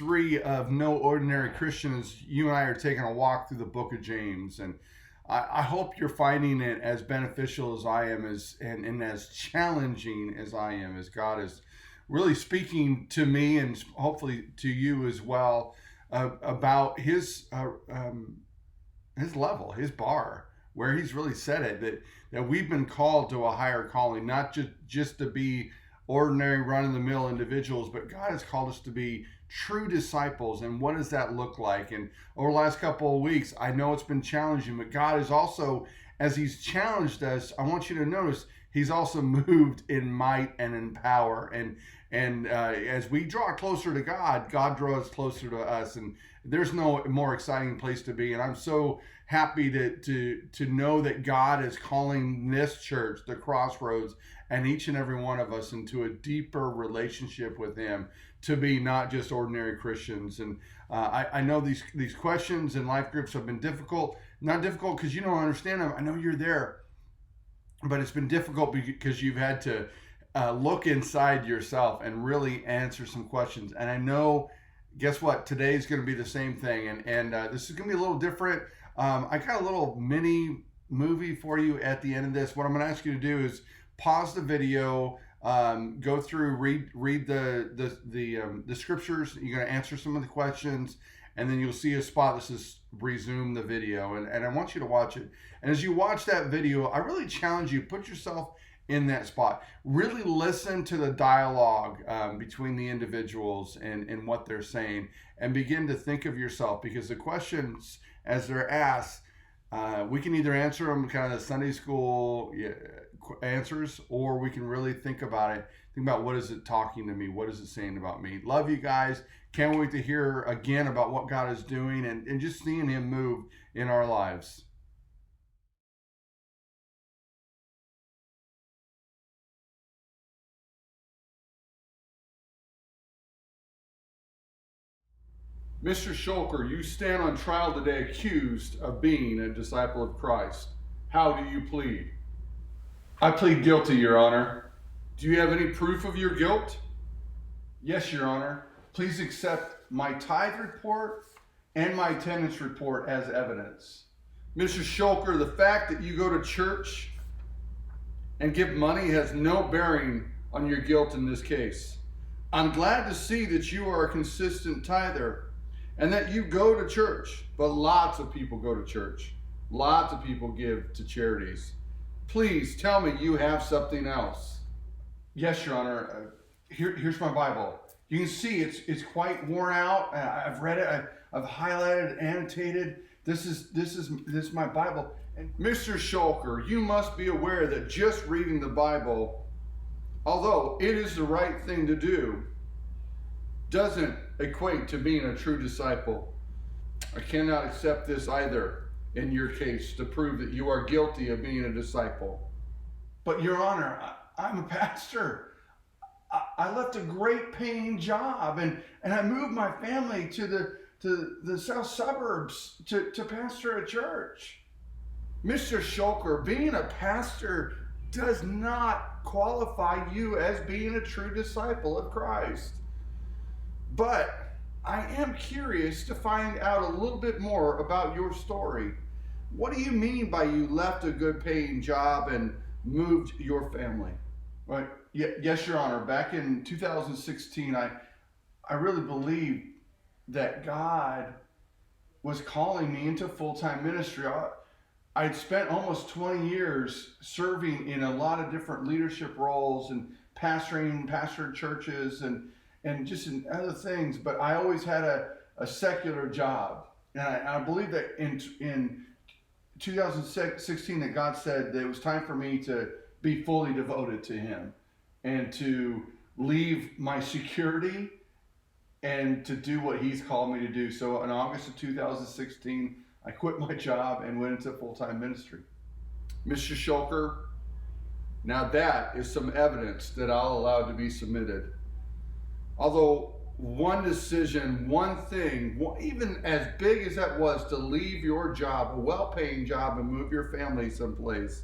3 of No Ordinary Christians, you and I are taking a walk through the book of James. And I hope you're finding it as beneficial as I am, and as challenging as I am, as God is really speaking to me and hopefully to you as well about his level, his bar, where he's really said it, that we've been called to a higher calling, not just to be ordinary run-of-the-mill individuals, but God has called us to be true disciples. And what does that look like? And over the last couple of weeks, I know it's been challenging, but God is also, as he's challenged us, I want you to notice he's also moved in might and in power. And as we draw closer to God, God draws closer to us. And there's no more exciting place to be. And I'm so happy to know that God is calling this church, the Crossroads, and each and every one of us into a deeper relationship with him, to be not just ordinary Christians. And I know these questions in life groups have been difficult. Not difficult because you don't understand them. I know you're there. But it's been difficult because you've had to look inside yourself and really answer some questions. And I know, guess what? Today is going to be the same thing. And this is going to be a little different. I got a little mini movie for you at the end of this. What I'm going to ask you to do is pause the video, go through, read the scriptures. You're going to answer some of the questions, and then you'll see a spot that says resume the video. And I want you to watch it. And as you watch that video, I really challenge you, put yourself in that spot. Really listen to the dialogue between the individuals and what they're saying, and begin to think of yourself, because the questions as they're asked, we can either answer them kind of the Sunday school answers, or we can really think about it. Think about, what is it talking to me? What is it saying about me? Love you guys. Can't wait to hear again about what God is doing and just seeing him move in our lives. Mr. Shulker, you stand on trial today accused of being a disciple of Christ. How do you plead? I plead guilty, Your Honor. Do you have any proof of your guilt? Yes, Your Honor. Please accept my tithe report and my attendance report as evidence. Mr. Shulker, the fact that you go to church and give money has no bearing on your guilt in this case. I'm glad to see that you are a consistent tither and that you go to church, but lots of people go to church. Lots of people give to charities. Please tell me you have something else. Yes, Your Honor. Here's my Bible. You can see it's quite worn out. I've read it. I've highlighted, annotated. This is my Bible. And Mr. Shulker, you must be aware that just reading the Bible, although it is the right thing to do, doesn't equate to being a true disciple. I cannot accept this either in your case to prove that you are guilty of being a disciple. But Your Honor, I'm a pastor. I left a great paying job and I moved my family to the south suburbs to pastor a church. Mr. Shulker, being a pastor does not qualify you as being a true disciple of Christ. But I am curious to find out a little bit more about your story. What do you mean by you left a good paying job and moved your family? Right. Yes, Your Honor. Back in 2016, I really believed that God was calling me into full-time ministry. I'd spent almost 20 years serving in a lot of different leadership roles and pastoring churches and just in other things, but I always had a secular job. And I believe that in 2016 that God said that it was time for me to be fully devoted to him and to leave my security and to do what he's called me to do. So in August of 2016, I quit my job and went into full-time ministry. Mr. Shulker, now that is some evidence that I'll allow to be submitted. Although one decision, one thing, even as big as that was to leave your job, a well-paying job, and move your family someplace,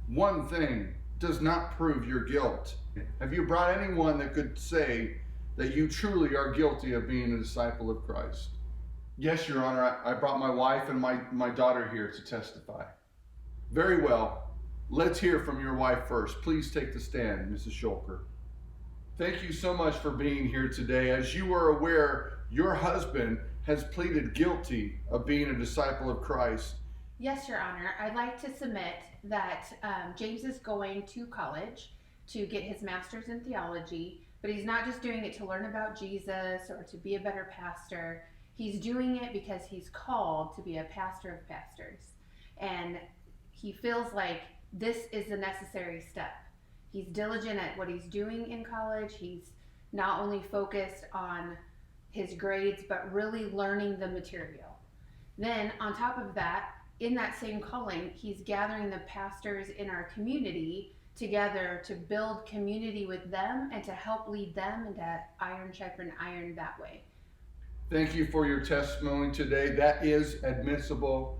one thing does not prove your guilt. Have you brought anyone that could say that you truly are guilty of being a disciple of Christ? Yes, Your Honor, I brought my wife and my daughter here to testify. Very well. Let's hear from your wife first. Please take the stand, Mrs. Shulker. Thank you so much for being here today. As you are aware, your husband has pleaded guilty of being a disciple of Christ. Yes, Your Honor. I'd like to submit that James is going to college to get his master's in theology, but he's not just doing it to learn about Jesus or to be a better pastor. He's doing it because he's called to be a pastor of pastors. And he feels like this is the necessary step. He's diligent at what he's doing in college. He's not only focused on his grades, but really learning the material. Then on top of that, in that same calling, he's gathering the pastors in our community together to build community with them and to help lead them into iron sharpen iron that way. Thank you for your testimony today. That is admissible.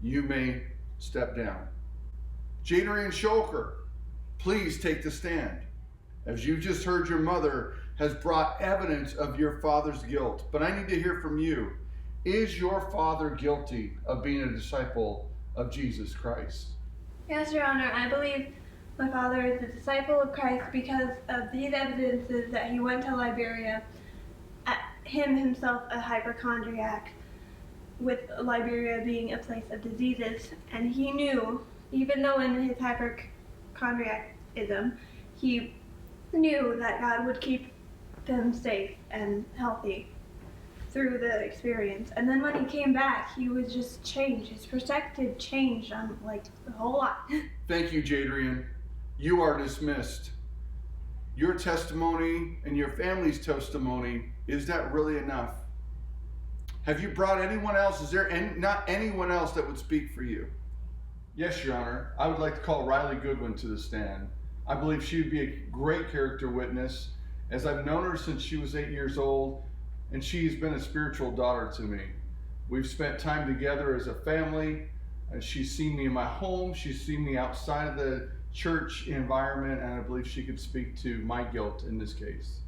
You may step down. Jadrian Shulker, please take the stand. As you just heard, your mother has brought evidence of your father's guilt, but I need to hear from you. Is your father guilty of being a disciple of Jesus Christ? Yes, Your Honor. I believe my father is a disciple of Christ because of these evidences that he went to Liberia, himself a hypochondriac, with Liberia being a place of diseases. And he knew, even though in his hypochondriacism, he knew that God would keep them safe and healthy through the experience. And then when he came back, he was just changed. His perspective changed on like a whole lot. Thank you, Jadrian. You are dismissed. Your testimony and your family's testimony, is that really enough? Have you brought anyone else? Is there not anyone else that would speak for you? Yes, Your Honor. I would like to call Riley Goodwin to the stand. I believe she would be a great character witness, as I've known her since she was 8 years old, and she's been a spiritual daughter to me. We've spent time together as a family, and she's seen me in my home, she's seen me outside of the church environment, and I believe she could speak to my guilt in this case.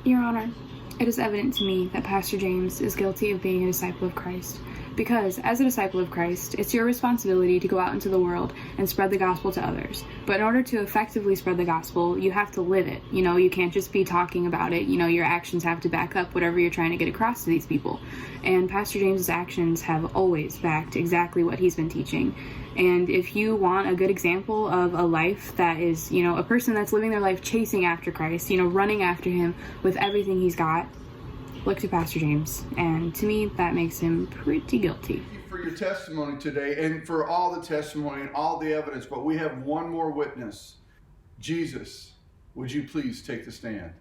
Your Honor, it is evident to me that Pastor James is guilty of being a disciple of Christ, because as a disciple of Christ, it's your responsibility to go out into the world and spread the gospel to others. But in order to effectively spread the gospel, you have to live it. You can't just be talking about it. Your actions have to back up whatever you're trying to get across to these people. And Pastor James's actions have always backed exactly what he's been teaching. And if you want a good example of a life that is, a person that's living their life chasing after Christ, running after him with everything he's got, look to Pastor James. And to me, that makes him pretty guilty. Thank you for your testimony today and for all the testimony and all the evidence, but we have one more witness. Jesus, would you please take the stand?